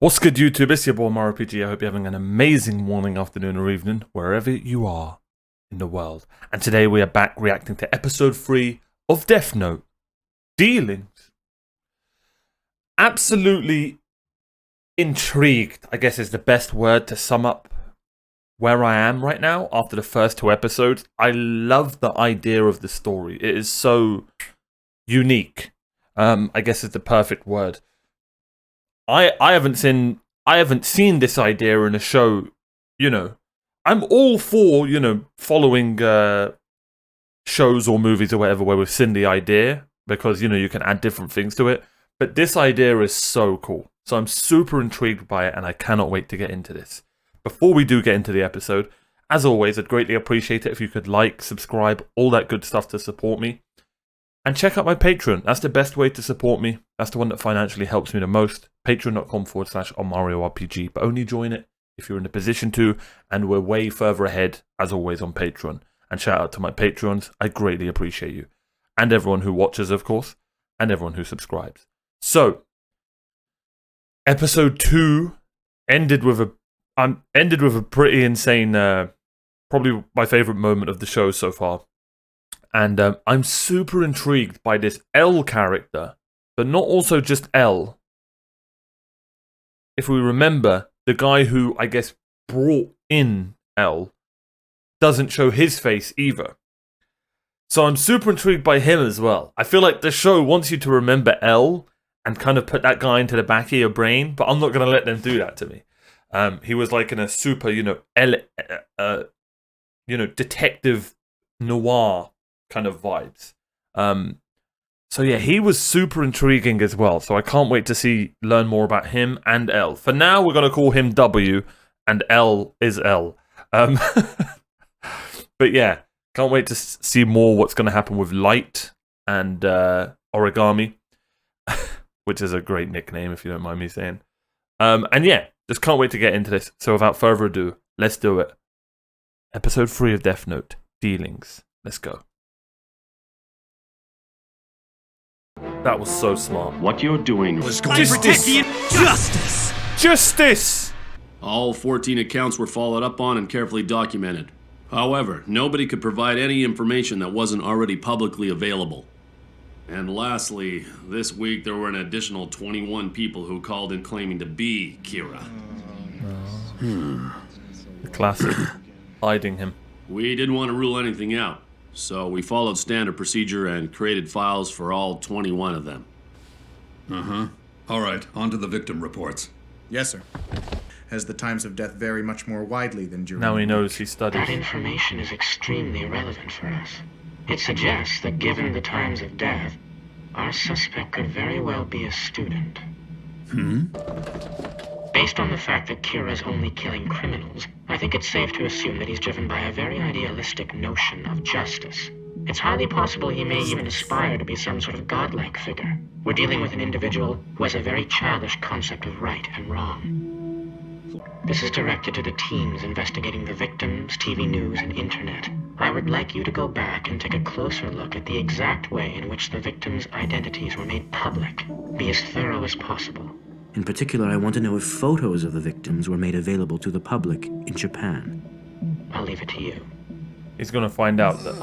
What's good, YouTube? It's your boy OmarioRpg. I hope you're having an amazing morning, afternoon, or evening, wherever you are in the world. And today we are back reacting to episode 3 of Deathnote, Dealings. Absolutely intrigued, I guess is the best word to sum up where I am right now after the first 2 episodes. I love the idea of the story. It is so unique, I guess is the perfect word. I haven't seen this idea in a show, you know. I'm all for, you know, following shows or movies or whatever where we've seen the idea, because, you know, you can add different things to it. But this idea is so cool. So I'm super intrigued by it and I cannot wait to get into this. Before we do get into the episode, as always, I'd greatly appreciate it if you could like, subscribe, all that good stuff to support me. And check out my Patreon. That's the best way to support me. That's the one that financially helps me the most. Patreon.com/OmarioRpg. But only join it if you're in a position to. And we're way further ahead, as always, on Patreon. And shout out to my Patreons. I greatly appreciate you. And everyone who watches, of course. And everyone who subscribes. So, episode 2 ended with a pretty insane, probably my favourite moment of the show so far. And I'm super intrigued by this L character, but not also just L. If we remember, the guy who, I guess, brought in L doesn't show his face either. So I'm super intrigued by him as well. I feel like the show wants you to remember L and kind of put that guy into the back of your brain, but I'm not going to let them do that to me. He was like in a super, you know, detective noir kind of vibes. So yeah, he was super intriguing as well. So I can't wait to learn more about him and L. For now, we're going to call him W, and L is L. But yeah, can't wait to see more what's going to happen with Light and Origami, which is a great nickname if you don't mind me saying. And yeah, just can't wait to get into this. So without further ado, let's do it. Episode 3 of Deathnote, Dealings. Let's go. That was so smart. What you're doing was going to protect the justice. Justice! All 14 accounts were followed up on and carefully documented. However, nobody could provide any information that wasn't already publicly available. And lastly, this week there were an additional 21 people who called in claiming to be Kira. The classic. Hiding him. We didn't want to rule anything out, so we followed standard procedure and created files for all 21 of them. All right, on to the victim reports. Yes, sir. As the times of death vary much more widely than during... Now he knows he studied. That information is extremely relevant for us. It suggests that given the times of death, our suspect could very well be a student. Based on the fact that Kira's only killing criminals, I think it's safe to assume that he's driven by a very idealistic notion of justice. It's highly possible he may even aspire to be some sort of godlike figure. We're dealing with an individual who has a very childish concept of right and wrong. This is directed to the teams investigating the victims, TV news, and internet. I would like you to go back and take a closer look at the exact way in which the victims' identities were made public. Be as thorough as possible. In particular, I want to know if photos of the victims were made available to the public in Japan. I'll leave it to you. He's gonna find out that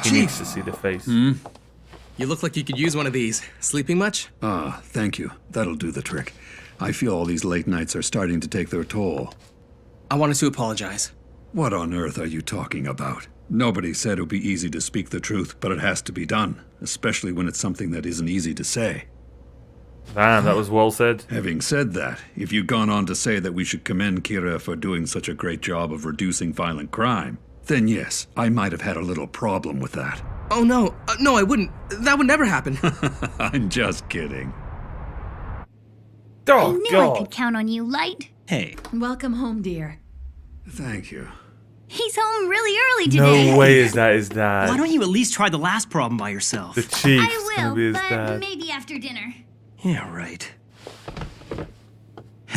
he needs to see the face. You look like you could use one of these. Sleeping much? Ah, thank you. That'll do the trick. I feel all these late nights are starting to take their toll. I wanted to apologize. What on earth are you talking about? Nobody said it would be easy to speak the truth, but it has to be done, especially when it's something that isn't easy to say. Damn, that was well said. Having said that, if you'd gone on to say that we should commend Kira for doing such a great job of reducing violent crime, then yes, I might have had a little problem with that. Oh no, no I wouldn't. That would never happen. I'm just kidding. Oh, I knew God. I could count on you, Light. Hey, Welcome home, dear. Thank you. He's home really early today. No way is that his dad. Why don't you at least try the last problem by yourself? The chief's I gonna be will, his but dad. maybe after dinner. Yeah, right.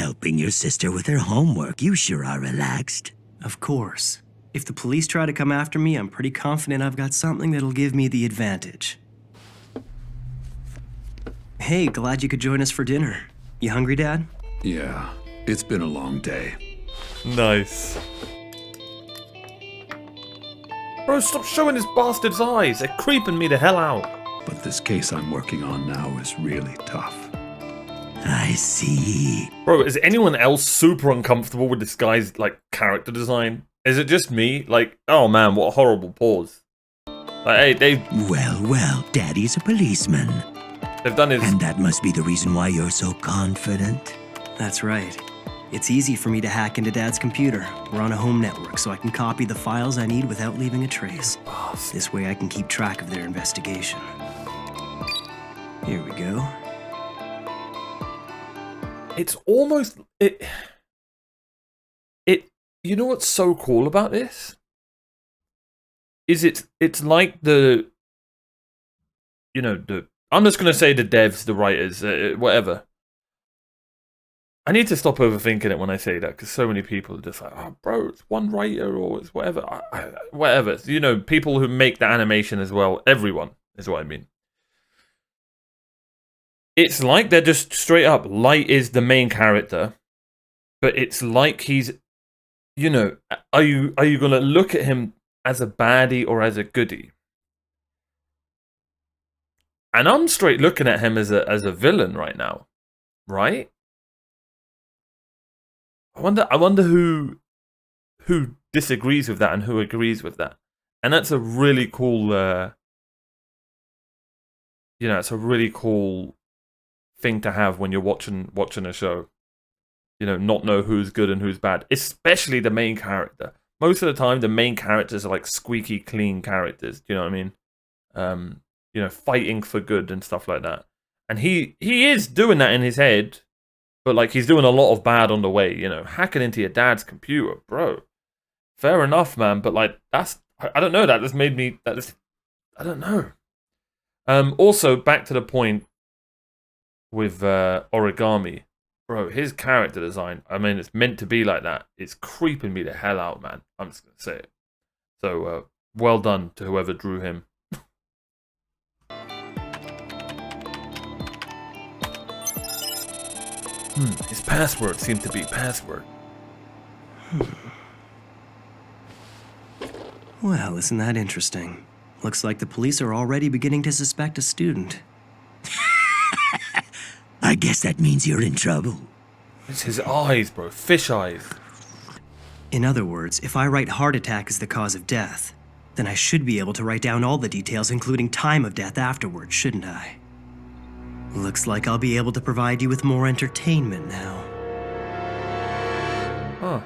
helping your sister with her homework. You sure are relaxed. Of course. If the police try to come after me, I'm pretty confident I've got something that'll give me the advantage. Hey, glad you could join us for dinner. You hungry, Dad? Yeah, it's been a long day. Nice. Bro, stop showing his bastard's eyes. They're creeping me the hell out. But this case I'm working on now is really tough. I see. Bro, is anyone else super uncomfortable with this guy's, like, character design? Is it just me? Like, oh man, what a horrible pause. Like, hey, Well, Daddy's a policeman. they've done his... And that must be the reason why you're so confident. That's right. It's easy for me to hack into Dad's computer. We're on a home network, so I can copy the files I need without leaving a trace. This way I can keep track of their investigation. Here we go. It's almost... It... You know what's so cool about this? Is it's like the... You know, the... I'm just going to say the devs, the writers, whatever. I need to stop overthinking it when I say that, because so many people are just like, oh, bro, it's one writer, or it's whatever. Whatever. You know, people who make the animation as well. Everyone is what I mean. It's like they're just straight up, Light is the main character, but it's like he's, you know, are you going to look at him as a baddie or as a goodie? And I'm straight looking at him as a villain right now, right? I wonder who disagrees with that and who agrees with that. And that's a really cool, you know, it's a really cool thing to have when you're watching a show. You know, not know who's good and who's bad, especially the main character. Most of the time, the main characters are like squeaky clean characters. Do you know what I mean? You know, fighting for good and stuff like that. And he is doing that in his head, but like he's doing a lot of bad on the way. You know, hacking into your dad's computer, bro. Fair enough, man. But like that's I don't know. That just made me I don't know. Also, back to the point with Origami. Bro, his character design, I mean, it's meant to be like that. It's creeping me the hell out, man. I'm just going to say it. So, well done to whoever drew him. His password seemed to be password. Well, isn't that interesting? Looks like the police are already beginning to suspect a student. I guess that means you're in trouble. It's his eyes, bro. Fish eyes. In other words, if I write heart attack as the cause of death, then I should be able to write down all the details, including time of death afterwards, shouldn't I? Looks like I'll be able to provide you with more entertainment now. Huh.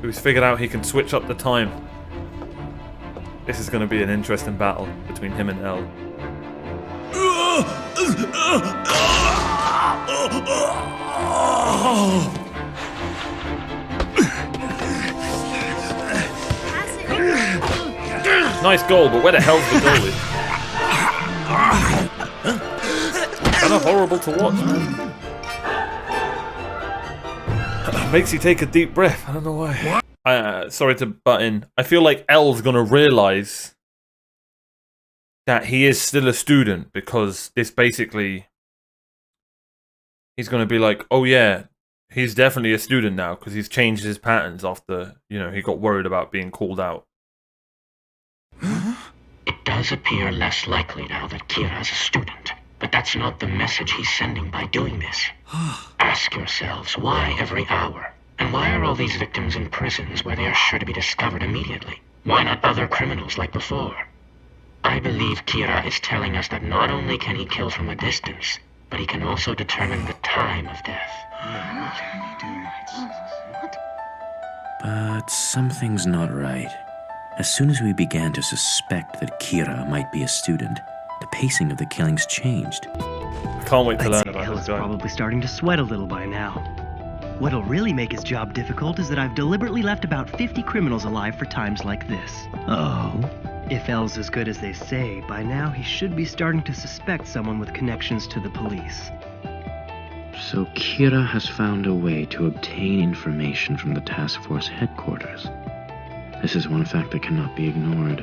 Who's figured out he can switch up the time. This is going to be an interesting battle between him and L. Nice goal, but where the hell's the goalie? Kind of horrible to watch, man. Makes you take a deep breath. I don't know why. Sorry to butt in. I feel like L's gonna realize that he is still a student, because this basically, he's going to be like, oh yeah, he's definitely a student now, because he's changed his patterns after, you know, he got worried about being called out. It does appear less likely now that Kira's a student, but that's not the message he's sending by doing this. Ask yourselves, why every hour? And why are all these victims in prisons where they are sure to be discovered immediately? Why not other criminals like before? I believe Kira is telling us that not only can he kill from a distance, but he can also determine the time of death. But something's not right. As soon as we began to suspect that Kira might be a student, the pacing of the killings changed. I can't wait to learn about this guy. Probably starting to sweat a little by now. What'll really make his job difficult is that I've deliberately left about 50 criminals alive for times like this. Oh? If L's as good as they say, by now he should be starting to suspect someone with connections to the police. So Kira has found a way to obtain information from the task force headquarters. This is one fact that cannot be ignored.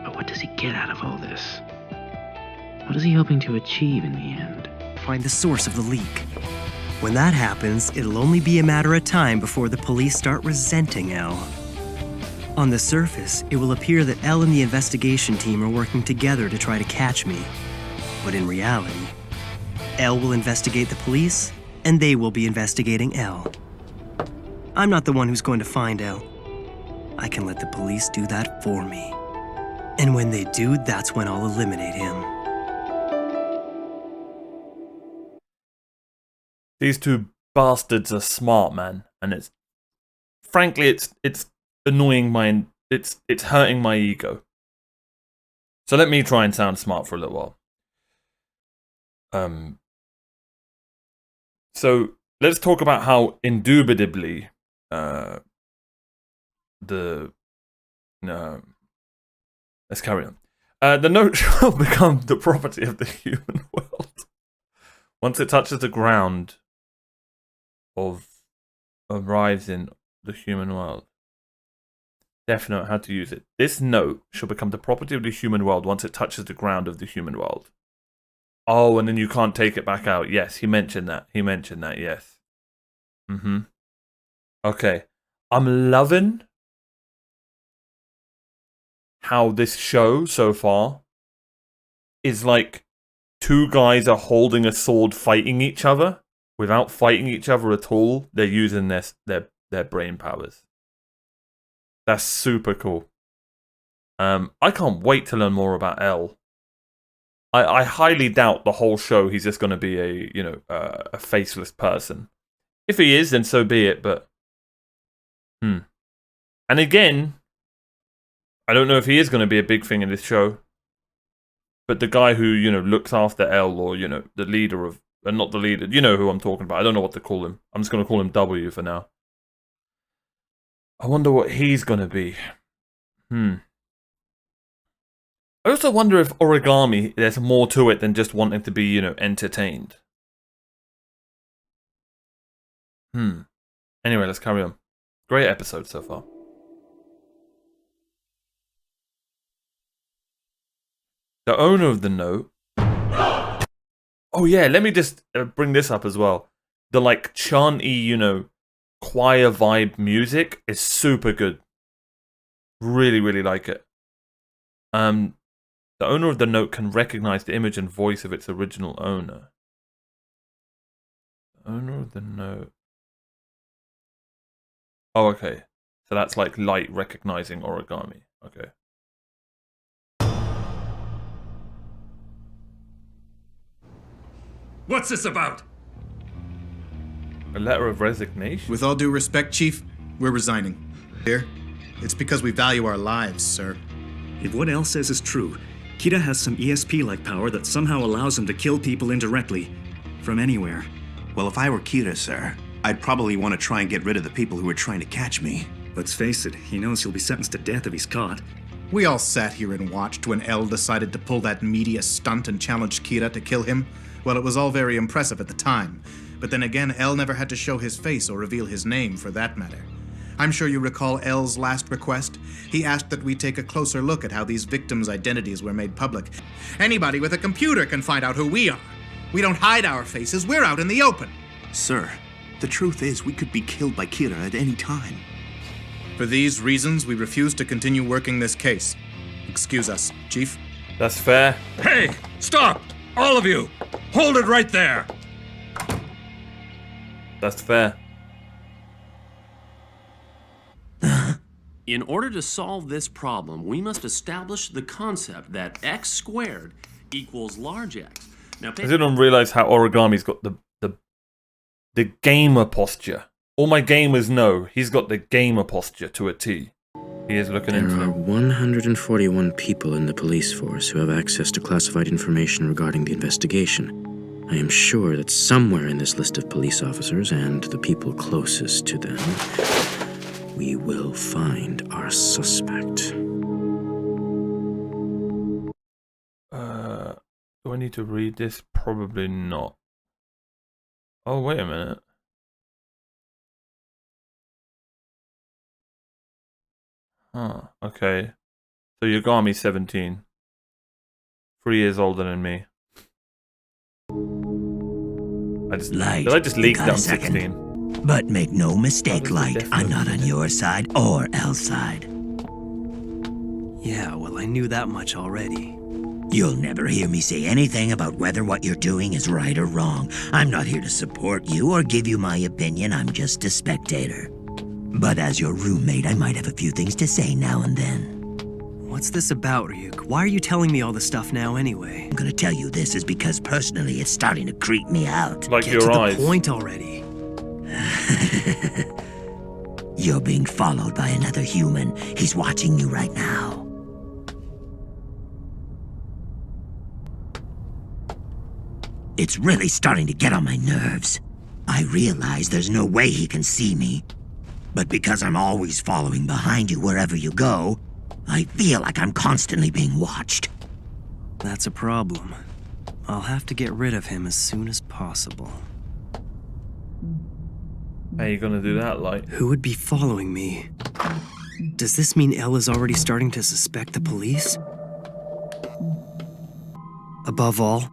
But what does he get out of all this? What is he hoping to achieve in the end? Find the source of the leak. When that happens, it'll only be a matter of time before the police start resenting Elle. On the surface, it will appear that Elle and the investigation team are working together to try to catch me. But in reality, Elle will investigate the police, and they will be investigating Elle. I'm not the one who's going to find Elle. I can let the police do that for me. And when they do, that's when I'll eliminate him. These two bastards are smart, man, and it's frankly it's annoying it's hurting my ego. So let me try and sound smart for a little while. So let's talk about how indubitably let's carry on. The note shall become the property of the human world once it touches the ground of arrives in the human world. Deathnote, how to use it. This note shall become the property of the human world once it touches the ground of the human world. Oh, and then you can't take it back out. Yes, he mentioned that. He mentioned that, yes. Okay. I'm loving how this show so far is like two guys are holding a sword fighting each other without fighting each other at all. They're using their brain powers. That's super cool. I can't wait to learn more about Elle. I highly doubt the whole show he's just going to be a faceless person. If he is, then so be it, but And again, I don't know if he is going to be a big thing in this show. But the guy who, looks after Elle, or, the leader of, and not the leader, you know who I'm talking about. I don't know what to call him. I'm just going to call him W for now. I wonder what he's going to be. I also wonder if Origami, there's more to it than just wanting to be, entertained. Anyway, let's carry on. Great episode so far. The owner of the note... Oh yeah, let me just bring this up as well. The, chanty, choir vibe music is super good. Really, really like it. The owner of the note can recognize the image and voice of its original owner. The owner of the note... Oh, okay. So that's like light recognizing origami. Okay. What's this about? A letter of resignation? With all due respect, Chief, we're resigning. Here, it's because we value our lives, sir. If what Elle says is true, Kira has some ESP-like power that somehow allows him to kill people indirectly, from anywhere. Well, if I were Kira, sir, I'd probably want to try and get rid of the people who are trying to catch me. Let's face it, he knows he'll be sentenced to death if he's caught. We all sat here and watched when Elle decided to pull that media stunt and challenged Kira to kill him. Well, it was all very impressive at the time. But then again, Elle never had to show his face or reveal his name, for that matter. I'm sure you recall Elle's last request. He asked that we take a closer look at how these victims' identities were made public. Anybody with a computer can find out who we are. We don't hide our faces, we're out in the open. Sir, the truth is we could be killed by Kira at any time. For these reasons, we refuse to continue working this case. Excuse us, Chief. That's fair. Hey, stop! All of you! Hold it right there! That's fair. In order to solve this problem, we must establish the concept that x squared equals large x. Now, I didn't realize how Origami's got the gamer posture. All my gamers know he's got the gamer posture to a T. He is looking into There are 141 people in the police force who have access to classified information regarding the investigation. I am sure that somewhere in this list of police officers and the people closest to them, we will find our suspect. Do I need to read this? Probably not. Oh, wait a minute. Huh, okay. So Yagami's 17. 3 years older than me. Light, Did I just you leak got that a I'm second? 16? But make no mistake, the Light, I'm Deathnote not on in it? your side or L's side. Yeah, well, I knew that much already. You'll never hear me say anything about whether what you're doing is right or wrong. I'm not here to support you or give you my opinion, I'm just a spectator. But as your roommate, I might have a few things to say now and then. What's this about, Ryuk? Why are you telling me all this stuff now anyway? I'm gonna tell you this is because personally it's starting to creep me out. Like Get your to eyes. the point already. You're being followed by another human. He's watching you right now. It's really starting to get on my nerves. I realize there's no way he can see me. But because I'm always following behind you wherever you go, I feel like I'm constantly being watched. That's a problem. I'll have to get rid of him as soon as possible. How you gonna do that, Light? Who would be following me? Does this mean Elle is already starting to suspect the police? Above all,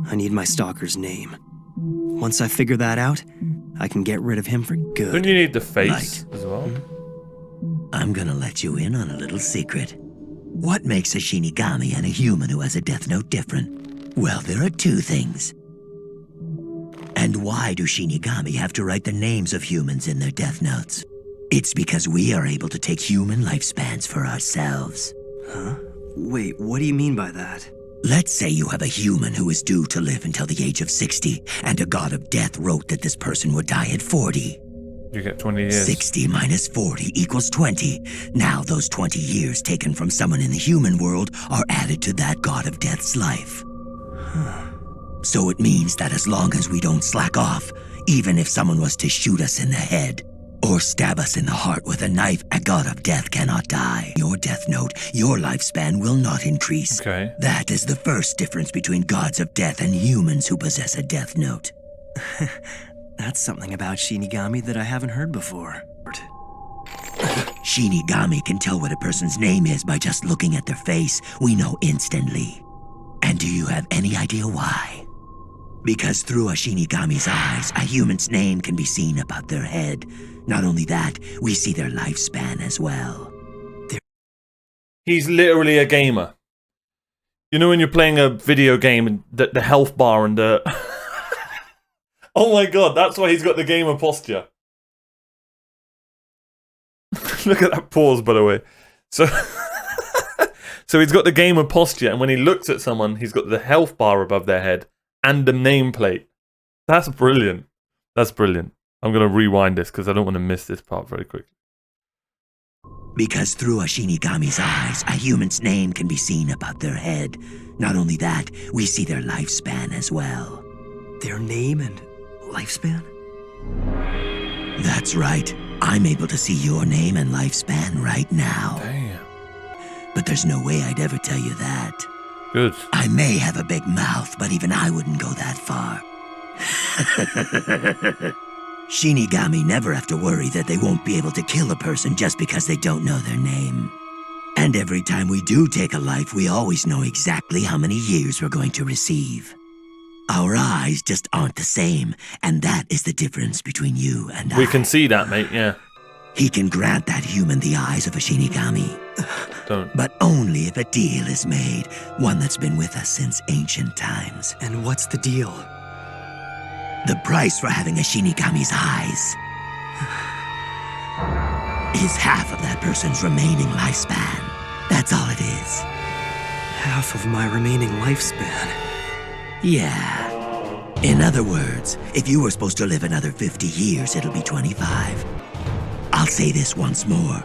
I need my stalker's name. Once I figure that out, I can get rid of him for good. Don't you need the face as well? I'm gonna let you in on a little secret. What makes a Shinigami and a human who has a Death Note different? Well, there are two things. And why do Shinigami have to write the names of humans in their Death Notes? It's because we are able to take human lifespans for ourselves. Huh? Wait, what do you mean by that? Let's say you have a human who is due to live until the age of 60, and a god of death wrote that this person would die at 40. You get 20 years. 60 minus 40 equals 20. Now those 20 years taken from someone in the human world are added to that god of death's life. So it means that as long as we don't slack off, even if someone was to shoot us in the head, or stab us in the heart with a knife, a god of death cannot die. Your Death Note, your lifespan will not increase. Okay. That is the first difference between gods of death and humans who possess a Death Note. That's something about Shinigami that I haven't heard before. Shinigami can tell what a person's name is by just looking at their face. We know instantly. And do you have any idea why? Because through a Shinigami's eyes, a human's name can be seen above their head. Not only that, we see their lifespan as well. He's literally a gamer. You know when you're playing a video game and the health bar and the... Oh my god, that's why he's got the gamer posture. Look at that pause, by the way. So... So he's got the gamer posture, and when he looks at someone, he's got the health bar above their head and the nameplate. That's brilliant. That's brilliant. I'm going to rewind this because I don't want to miss this part very quickly. Because through a Shinigami's eyes, a human's name can be seen above their head. Not only that, we see their lifespan as well. Their name and lifespan? That's right. I'm able to see your name and lifespan right now. Damn. But there's no way I'd ever tell you that. Good. I may have a big mouth, but even I wouldn't go that far. Shinigami never have to worry that they won't be able to kill a person just because they don't know their name. And every time we do take a life, we always know exactly how many years we're going to receive. Our eyes just aren't the same, and that is the difference between you and I. We can see that, mate, yeah. He can grant that human the eyes of a Shinigami. Don't. But only if a deal is made, one that's been with us since ancient times. And what's the deal? The price for having a Shinigami's eyes is half of that person's remaining lifespan. That's all it is. Half of my remaining lifespan? Yeah. In other words, if you were supposed to live another 50 years, it'll be 25. I'll say this once more.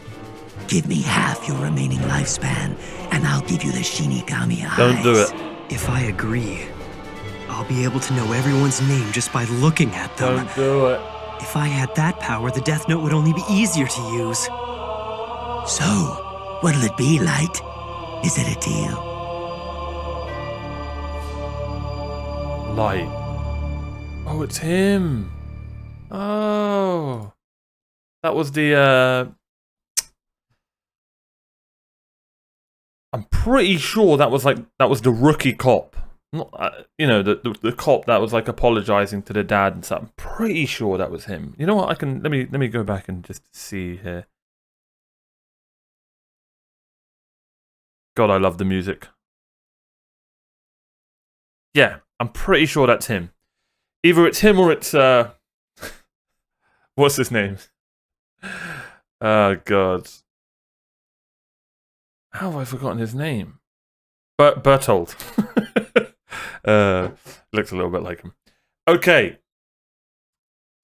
Give me half your remaining lifespan, and I'll give you the Shinigami eyes. Don't do it. If I agree, I'll be able to know everyone's name just by looking at them. Don't do it. If I had that power, the Death Note would only be easier to use. So, what'll it be, Light? Is it a deal? Light. Oh, it's him. Oh. That was the, I'm pretty sure that was the rookie cop Not, you know, the cop that was like apologizing to the dad and stuff. I'm pretty sure that was him. You know what? I can let me go back and just see here. God, I love the music. Yeah, I'm pretty sure that's him. Either it's him or it's what's his name? Oh God, how have I forgotten his name? Bertold. Looks a little bit like him. Okay,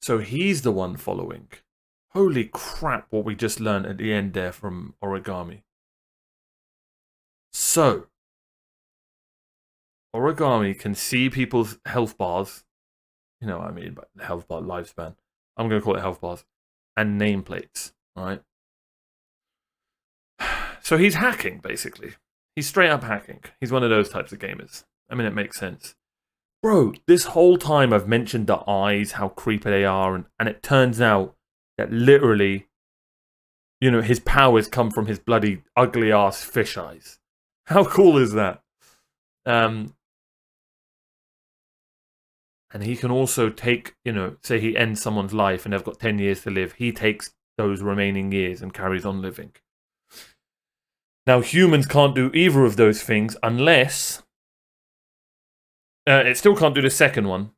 so he's the one following. Holy crap! What we just learned at the end there from Origami. So, Origami can see people's health bars. You know what I mean, but health bar lifespan. I'm going to call it health bars. And nameplates, right? So he's hacking, basically. He's straight up hacking. He's one of those types of gamers. I mean, it makes sense. Bro, this whole time I've mentioned the eyes, how creepy they are, and it turns out that literally, you know, his powers come from his bloody ugly-ass fish eyes. How cool is that? And he can also take, you know, say he ends someone's life and they've got 10 years to live. He takes those remaining years and carries on living. Now, humans can't do either of those things unless... it still can't do the second one.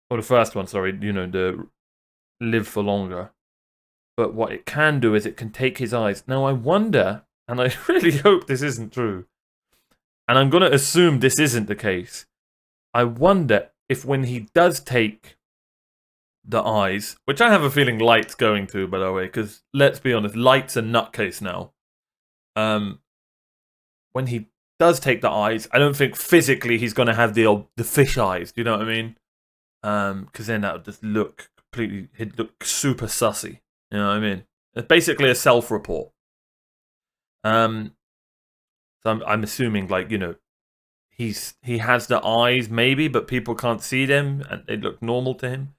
Or the first one, sorry. You know, the live for longer. But what it can do is it can take his eyes. Now, I wonder, and I really hope this isn't true, and I'm going to assume this isn't the case. I wonder if when he does take the eyes, which I have a feeling Light's going to, by the way, because let's be honest, Light's a nutcase now. When he does take the eyes, I don't think physically he's going to have the fish eyes. Do you know what I mean? Because then that would just look completely, he'd look super sussy. You know what I mean? It's basically a self-report. So I'm assuming, like, you know, he has the eyes maybe, but people can't see them and they look normal to him.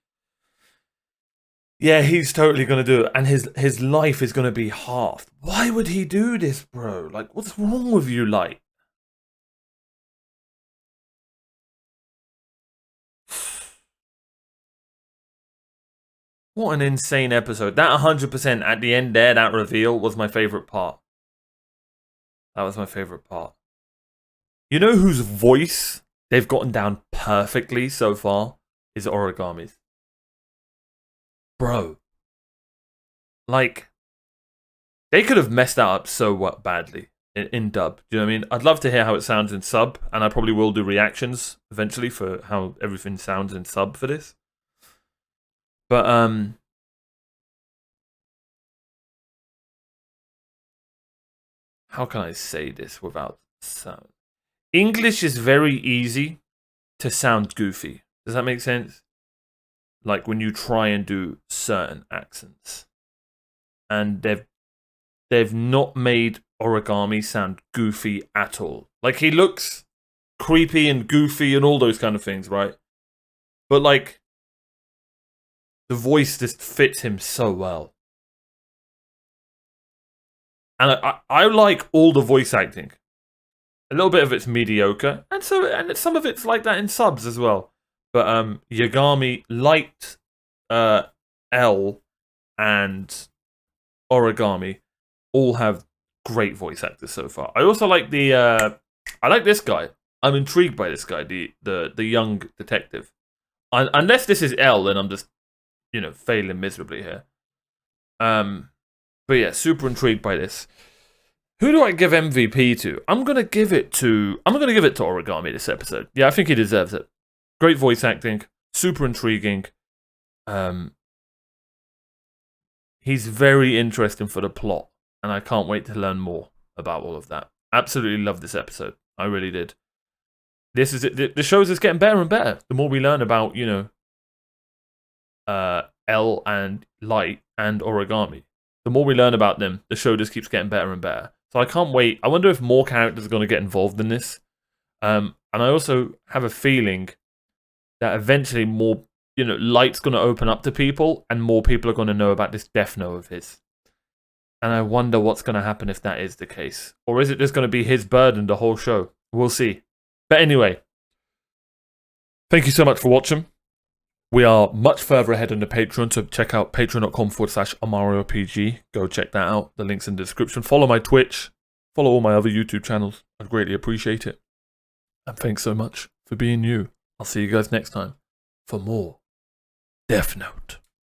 Yeah, he's totally gonna do it, and his life is gonna be halved. Why would he do this, bro? Like, what's wrong with you, Light? What an insane episode. That 100% at the end there, that reveal was my favorite part. That was my favorite part. You know whose voice they've gotten down perfectly so far? Is Origami's. Bro. Like, they could have messed that up so badly in dub. Do you know what I mean? I'd love to hear how it sounds in sub, and I probably will do reactions eventually for how everything sounds in sub for this. But, how can I say this without sound? English is very easy to sound goofy. Does that make sense? Like when you try and do certain accents. And they've not made Origami sound goofy at all. Like, he looks creepy and goofy and all those kind of things, right? But, like, the voice just fits him so well. And I like all the voice acting. A little bit of it's mediocre, and some of it's like that in subs as well. But Yagami, Light, L, and Origami all have great voice actors so far. I also like I like this guy. I'm intrigued by this guy, the young detective. Unless this is L, then I'm just, you know, failing miserably here. But yeah, super intrigued by this. Who do I give MVP to? I'm gonna give it to Origami this episode. Yeah, I think he deserves it. Great voice acting, super intriguing. He's very interesting for the plot, and I can't wait to learn more about all of that. Absolutely love this episode. I really did. This is it. The show's just getting better and better. The more we learn about, you know, L and Light and Origami, the more we learn about them, the show just keeps getting better and better. So I can't wait. I wonder if more characters are going to get involved in this. And I also have a feeling that eventually more, you know, Light's going to open up to people and more people are going to know about this Deathnote of his. And I wonder what's going to happen if that is the case. Or is it just going to be his burden the whole show? We'll see. But anyway, Thank you so much for watching. We are much further ahead on the Patreon, so check out patreon.com/OmarioRpg. Go check that out. The link's in the description. Follow my Twitch. Follow all my other YouTube channels. I'd greatly appreciate it. And thanks so much for being you. I'll see you guys next time for more Deathnote.